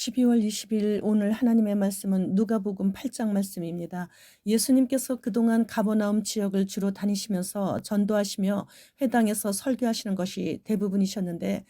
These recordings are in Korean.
12월 20일 오늘 하나님의 말씀은 누가복음 8장 말씀입니다. 예수님께서 그동안 가버나움 지역을 주로 다니시면서 전도하시며 회당에서 설교하시는 것이 대부분이셨는데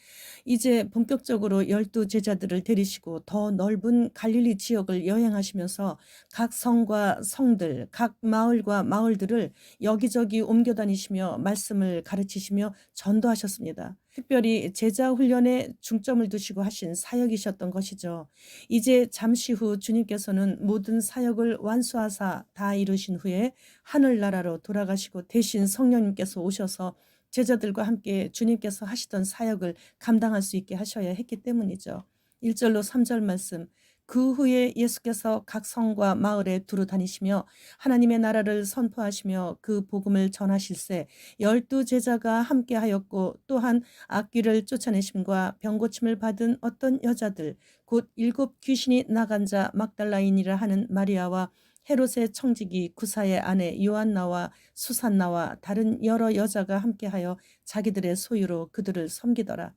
이제 본격적으로 12 제자들을 데리시고 더 넓은 갈릴리 지역을 여행하시면서 각 성과 성들, 각 마을과 마을들을 여기저기 옮겨 다니시며 말씀을 가르치시며 전도하셨습니다. 특별히 제자 훈련에 중점을 두시고 하신 사역이셨던 것이죠. 이제 잠시 후 주님께서는 모든 사역을 완수하사 다 이루신 후에 하늘나라로 돌아가시고 대신 성령님께서 오셔서 제자들과 함께 주님께서 하시던 사역을 감당할 수 있게 하셔야 했기 때문이죠. 1절로 3절 말씀. 그 후에 예수께서 각 성과 마을에 두루 다니시며 하나님의 나라를 선포하시며 그 복음을 전하실세 12 제자가 함께하였고 또한 악귀를 쫓아내심과 병고침을 받은 어떤 여자들 곧 7 귀신이 나간 자 막달라인이라 하는 마리아와 헤롯의 청지기 구사의 아내 요한나와 수산나와 다른 여러 여자가 함께하여 자기들의 소유로 그들을 섬기더라.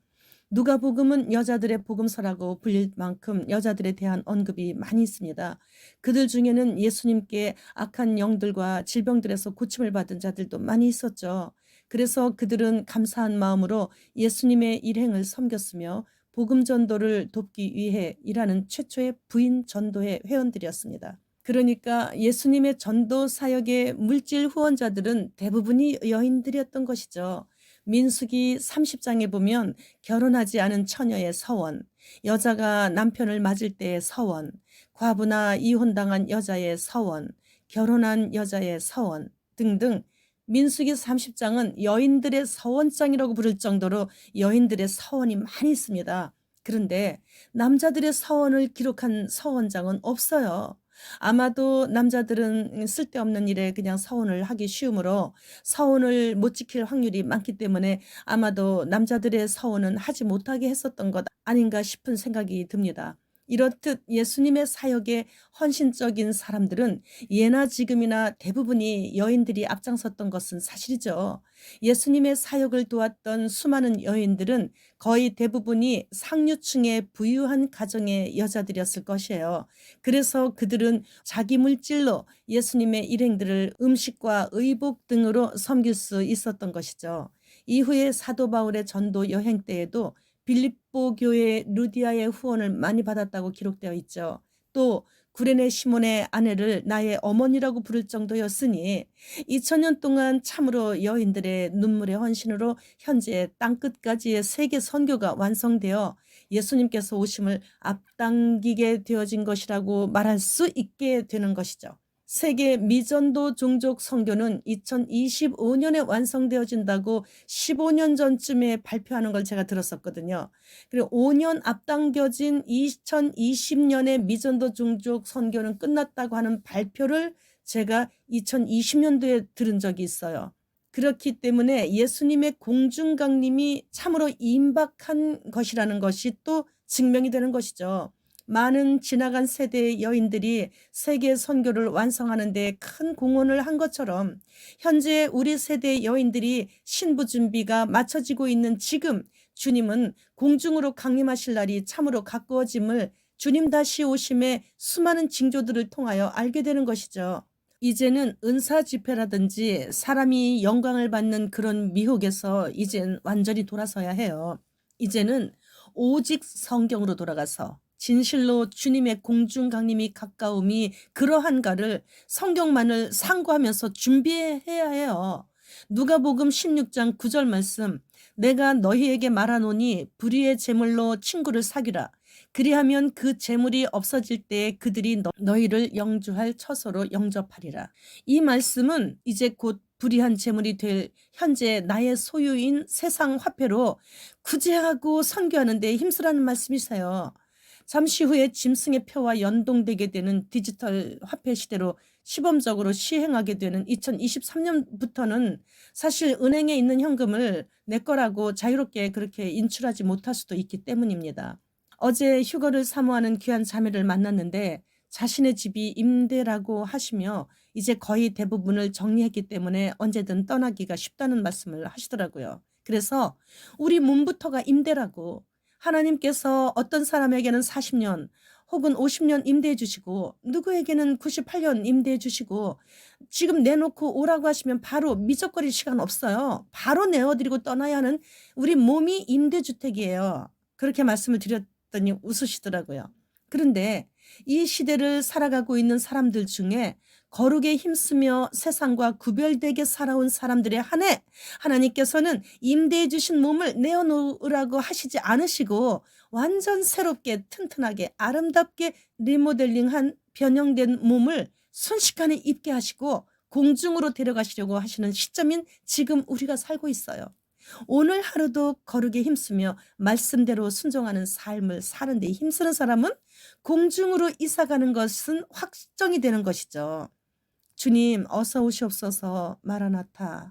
누가복음은 여자들의 복음서라고 불릴 만큼 여자들에 대한 언급이 많이 있습니다. 그들 중에는 예수님께 악한 영들과 질병들에서 고침을 받은 자들도 많이 있었죠. 그래서 그들은 감사한 마음으로 예수님의 일행을 섬겼으며 복음 전도를 돕기 위해 일하는 최초의 부인 전도회 회원들이었습니다. 그러니까 예수님의 전도 사역의 물질 후원자들은 대부분이 여인들이었던 것이죠. 민수기 30장에 보면 결혼하지 않은 처녀의 서원, 여자가 남편을 맞을 때의 서원, 과부나 이혼당한 여자의 서원, 결혼한 여자의 서원 등등 민수기 30장은 여인들의 서원장이라고 부를 정도로 여인들의 서원이 많이 있습니다. 그런데 남자들의 서원을 기록한 서원장은 없어요. 아마도 남자들은 쓸데없는 일에 그냥 서원을 하기 쉬우므로 서원을 못 지킬 확률이 많기 때문에 아마도 남자들의 서원은 하지 못하게 했었던 것 아닌가 싶은 생각이 듭니다. 이렇듯 예수님의 사역에 헌신적인 사람들은 예나 지금이나 대부분이 여인들이 앞장섰던 것은 사실이죠. 예수님의 사역을 도왔던 수많은 여인들은 거의 대부분이 상류층의 부유한 가정의 여자들이었을 것이에요. 그래서 그들은 자기 물질로 예수님의 일행들을 음식과 의복 등으로 섬길 수 있었던 것이죠. 이후에 사도 바울의 전도 여행 때에도 빌립보 교회 루디아의 후원을 많이 받았다고 기록되어 있죠. 또 구레네 시몬의 아내를 나의 어머니라고 부를 정도였으니 2000년 동안 참으로 여인들의 눈물의 헌신으로 현재 땅끝까지의 세계 선교가 완성되어 예수님께서 오심을 앞당기게 되어진 것이라고 말할 수 있게 되는 것이죠. 세계 미전도 종족 선교는 2025년에 완성되어진다고 15년 전쯤에 발표하는 걸 제가 들었었거든요. 그리고 5년 앞당겨진 2020년에 미전도 종족 선교는 끝났다고 하는 발표를 제가 2020년도에 들은 적이 있어요. 그렇기 때문에 예수님의 공중강림이 참으로 임박한 것이라는 것이 또 증명이 되는 것이죠. 많은 지나간 세대의 여인들이 세계 선교를 완성하는 데 큰 공헌을 한 것처럼 현재 우리 세대의 여인들이 신부 준비가 마쳐지고 있는 지금 주님은 공중으로 강림하실 날이 참으로 가까워짐을 주님 다시 오심에 수많은 징조들을 통하여 알게 되는 것이죠. 이제는 은사 집회라든지 사람이 영광을 받는 그런 미혹에서 이젠 완전히 돌아서야 해요. 이제는 오직 성경으로 돌아가서 진실로 주님의 공중 강림이 가까움이 그러한가를 성경만을 상고하면서 준비해야 해요. 누가복음 16장 9절 말씀. 내가 너희에게 말하노니 불의의 제물로 친구를 사귀라. 그리하면 그 제물이 없어질 때에 그들이 너희를 영주할 처소로 영접하리라. 이 말씀은 이제 곧 불의한 제물이 될 현재 나의 소유인 세상 화폐로 구제하고 선교하는 데 힘쓰라는 말씀이세요. 잠시 후에 짐승의 표와 연동되게 되는 디지털 화폐 시대로 시범적으로 시행하게 되는 2023년부터는 사실 은행에 있는 현금을 내 거라고 자유롭게 그렇게 인출하지 못할 수도 있기 때문입니다. 어제 휴거를 사모하는 귀한 자매를 만났는데 자신의 집이 임대라고 하시며 이제 거의 대부분을 정리했기 때문에 언제든 떠나기가 쉽다는 말씀을 하시더라고요. 그래서 우리 몸부터가 임대라고, 하나님께서 어떤 사람에게는 40년 혹은 50년 임대해 주시고 누구에게는 98년 임대해 주시고 지금 내놓고 오라고 하시면 바로 미적거릴 시간 없어요. 바로 내어드리고 떠나야 하는 우리 몸이 임대주택이에요. 그렇게 말씀을 드렸더니 웃으시더라고요. 그런데 이 시대를 살아가고 있는 사람들 중에 거룩에 힘쓰며 세상과 구별되게 살아온 사람들에 한해 하나님께서는 임대해 주신 몸을 내어놓으라고 하시지 않으시고 완전 새롭게 튼튼하게 아름답게 리모델링한 변형된 몸을 순식간에 입게 하시고 공중으로 데려가시려고 하시는 시점인 지금 우리가 살고 있어요. 오늘 하루도 거룩에 힘쓰며 말씀대로 순종하는 삶을 사는 데 힘쓰는 사람은 공중으로 이사가는 것은 확정이 되는 것이죠. 주님 어서 오시옵소서. 마라나타.